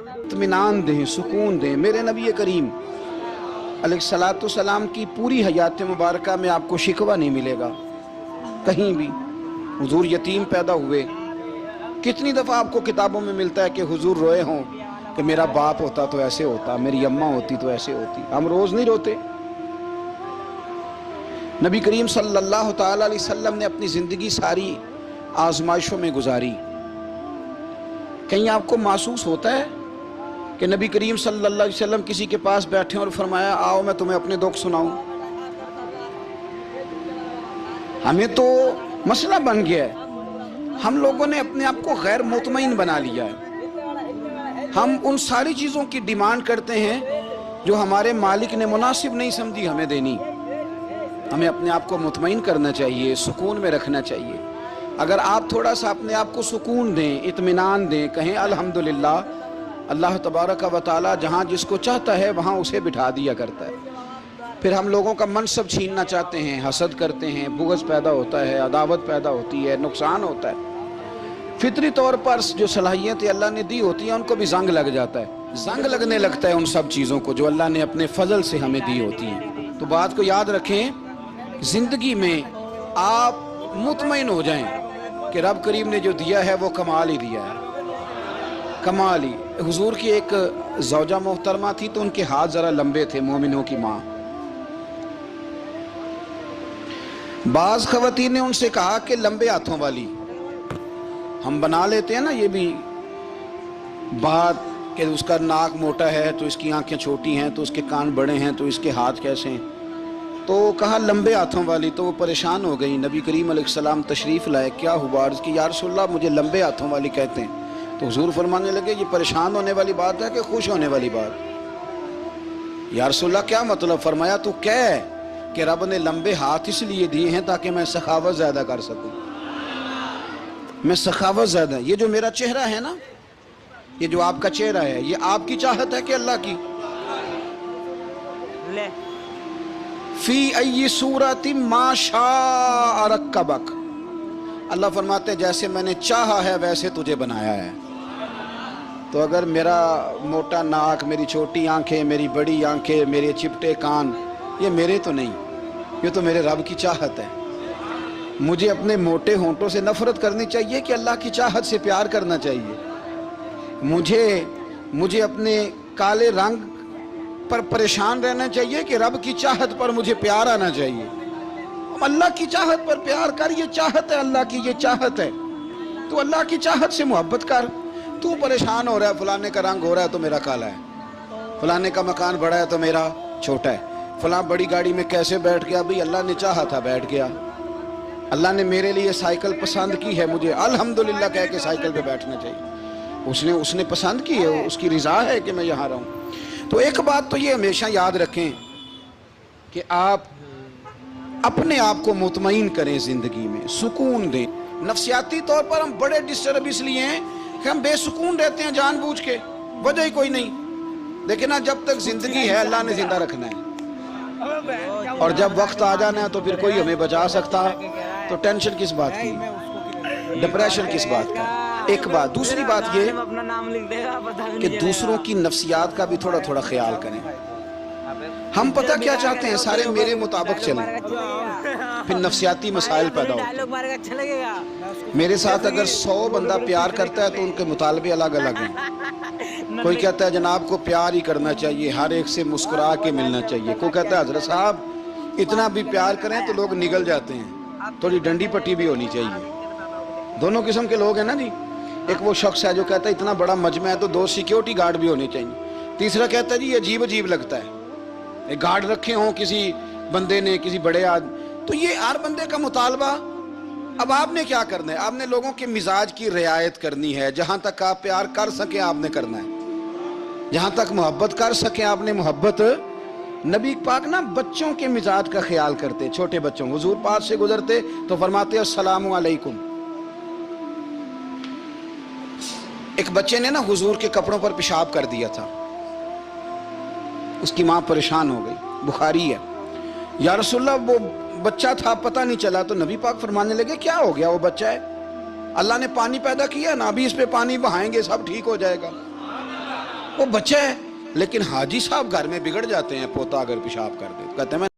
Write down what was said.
इत्मीनान दें, सुकून दें। मेरे नबी करीम अलैहिस्सलाम की पूरी हयात मुबारका में आपको शिकवा नहीं मिलेगा कहीं भी। हुजूर यतीम पैदा हुए, कितनी दफ़ा आपको किताबों में मिलता है कि हुजूर रोए हों कि मेरा बाप होता तो ऐसे होता, मेरी अम्मा होती तो ऐसे होती। हम रोज़ नहीं रोते। नबी करीम सल्लल्लाहु ताला अलैहि वसल्लम ने अपनी ज़िंदगी सारी आजमाइशों में गुजारी। कहीं आपको महसूस होता है कि नबी करीम सल्लल्लाहु अलैहि वसल्लम किसी के पास बैठे और फरमाया आओ मैं तुम्हें अपने दुख सुनाऊं? हमें तो मसला बन गया है, हम लोगों ने अपने आप को गैर मुतमईन बना लिया है। हम उन सारी चीज़ों की डिमांड करते हैं जो हमारे मालिक ने मुनासिब नहीं समझी हमें देनी। हमें अपने आप को मुतमईन करना चाहिए, सुकून में रखना चाहिए। अगर आप थोड़ा सा अपने आप को सुकून दें, इत्मीनान दें, कहें अल्हम्दुलिल्लाह, अल्लाह तबारक व तआला जहाँ जिसको चाहता है वहाँ उसे बिठा दिया करता है। फिर हम लोगों का मनसब छीनना चाहते हैं, हसद करते हैं, बुग़्ज़ पैदा होता है, अदावत पैदा होती है, नुकसान होता है। फितरी तौर पर जो सलाहियतें अल्लाह ने दी होती हैं उनको भी जंग लग जाता है। जंग लगने लगता है उन सब चीज़ों को जो अल्लाह ने अपने फजल से हमें दी होती हैं। तो बात को याद रखें, ज़िंदगी में आप मुतमईन हो जाएं कि रब करीम ने जो दिया है वो कमाल ही दिया है, कमाल ही। हुजूर की एक ज़ौजा मोहतरमा थी तो उनके हाथ ज़रा लंबे थे, मोमिनों की माँ। बाज़ ख़वातीन ने उनसे कहा कि लंबे हाथों वाली हम बना लेते हैं ना ये भी बात कि उसका नाक मोटा है तो इसकी आंखें छोटी हैं, तो उसके कान बड़े हैं, तो इसके हाथ कैसे हैं। तो कहा लंबे हाथों वाली, तो वो परेशान हो गई। नबी करीम अलैहिस्सलाम तशरीफ़ लाए, क्या हुआ? अर्ज़ की या रसूलल्लाह मुझे लंबे हाथों वाली कहते हैं। तो हुजूर फरमाने लगे ये परेशान होने वाली बात है कि खुश होने वाली बात? या रसूलल्लाह क्या मतलब? फरमाया तू कह कि रब ने लंबे हाथ इसलिए दिए हैं ताकि मैं सखावत ज़्यादा कर सकूं। मैं सखावत ज़्यादा, ये जो मेरा चेहरा है ना, ये जो आपका चेहरा है, ये आपकी चाहत है कि अल्लाह की? फी अय्यि सूरति मा शाअ रक्कबक। अल्लाह फरमाते हैं जैसे मैंने चाहा है वैसे तुझे बनाया है। तो अगर मेरा मोटा नाक, मेरी छोटी आंखें, मेरी बड़ी आंखें, मेरे चिपटे कान, ये मेरे तो नहीं, ये तो मेरे रब की चाहत है। मुझे अपने मोटे होंठों से नफरत करनी चाहिए कि अल्लाह की चाहत से प्यार करना चाहिए? मुझे अपने काले रंग पर परेशान रहना चाहिए कि रब की चाहत पर मुझे प्यार आना चाहिए? अल्लाह की चाहत पर प्यार कर, ये चाहत है अल्लाह की, ये चाहत है। तो अल्लाह की चाहत से मोहब्बत कर। तू परेशान हो रहा है, फलाने का रंग हो रहा है तो मेरा काला है, फलाने का मकान बड़ा है तो मेरा छोटा है, फलां बड़ी गाड़ी में कैसे बैठ गया? भाई अल्लाह ने चाहा था बैठ गया। अल्लाह ने मेरे लिए साइकिल पसंद की है, मुझे अल्हम्दुलिल्लाह कह के साइकिल पे बैठना चाहिए। उसने पसंद की है, उसकी रिजा है कि मैं यहाँ रहूँ। तो एक बात तो ये हमेशा याद रखें कि आप अपने आप को मुतमईन करें, ज़िंदगी में सुकून दें। नफ्सियाती तौर पर हम बड़े डिस्टर्ब इसलिए हैं कि हम बेसुकून रहते हैं जानबूझ के, वजह ही कोई नहीं। लेकिन ना जब तक ज़िंदगी है अल्लाह ने ज़िंदा रखना है, और जब वक्त आ जाना है तो फिर कोई हमें बचा सकता, तो टेंशन किस बात की, डिप्रेशन किस बात का? एक बात। दूसरी बात ये कि दूसरों की नफ्सियात का भी थोड़ा थोड़ा ख्याल करें। हम पता क्या चाहते हैं, सारे मेरे मुताबिक चलें, फिर नफ्सियाती मसाइल पैदा होते हैं। मेरे साथ अगर 100 बंदा प्यार करता है तो उनके मुतालबे अलग अलग हैं। कोई कहता है जनाब को प्यार ही करना चाहिए, हर एक से मुस्कुरा के मिलना चाहिए। कोई कहता है हज़रत साहब इतना भी प्यार करें तो लोग निगल जाते हैं, थोड़ी डंडी पट्टी भी होनी चाहिए। दोनों किस्म के लोग हैं ना जी। एक वो शख्स है जो कहता है इतना बड़ा मजमा है तो 2 सिक्योरिटी गार्ड भी होने चाहिए। तीसरा कहता है जी अजीब अजीब लगता है, एक गार्ड रखे हों किसी बंदे ने, किसी बड़े आदमी। तो ये हर बंदे का मुतालबा। अब आपने क्या करना है? आपने लोगों के मिजाज की रियायत करनी है। जहाँ तक आप प्यार कर सकें आपने करना है, जहाँ तक मोहब्बत कर सकें आपने मोहब्बत। नबी पाक ना बच्चों के मिजाज का ख्याल करते, छोटे बच्चों। हुजूर पास से गुजरते तो फरमाते अस्सलामु अलैकुम। एक बच्चे ने ना हुजूर के कपड़ों पर पेशाब कर दिया था, उसकी माँ परेशान हो गई, बुखारी है। या रसूलल्लाह वो बच्चा था पता नहीं चला। तो नबी पाक फरमाने लगे क्या हो गया, वो बच्चा है, अल्लाह ने पानी पैदा किया ना, अभी इस पे पानी बहाएंगे सब ठीक हो जाएगा। وہ بچہ ہے، لیکن حاجی صاحب گھر میں بگڑ جاتے ہیں، پوتا اگر پیشاب کر دے کہتے ہیں میں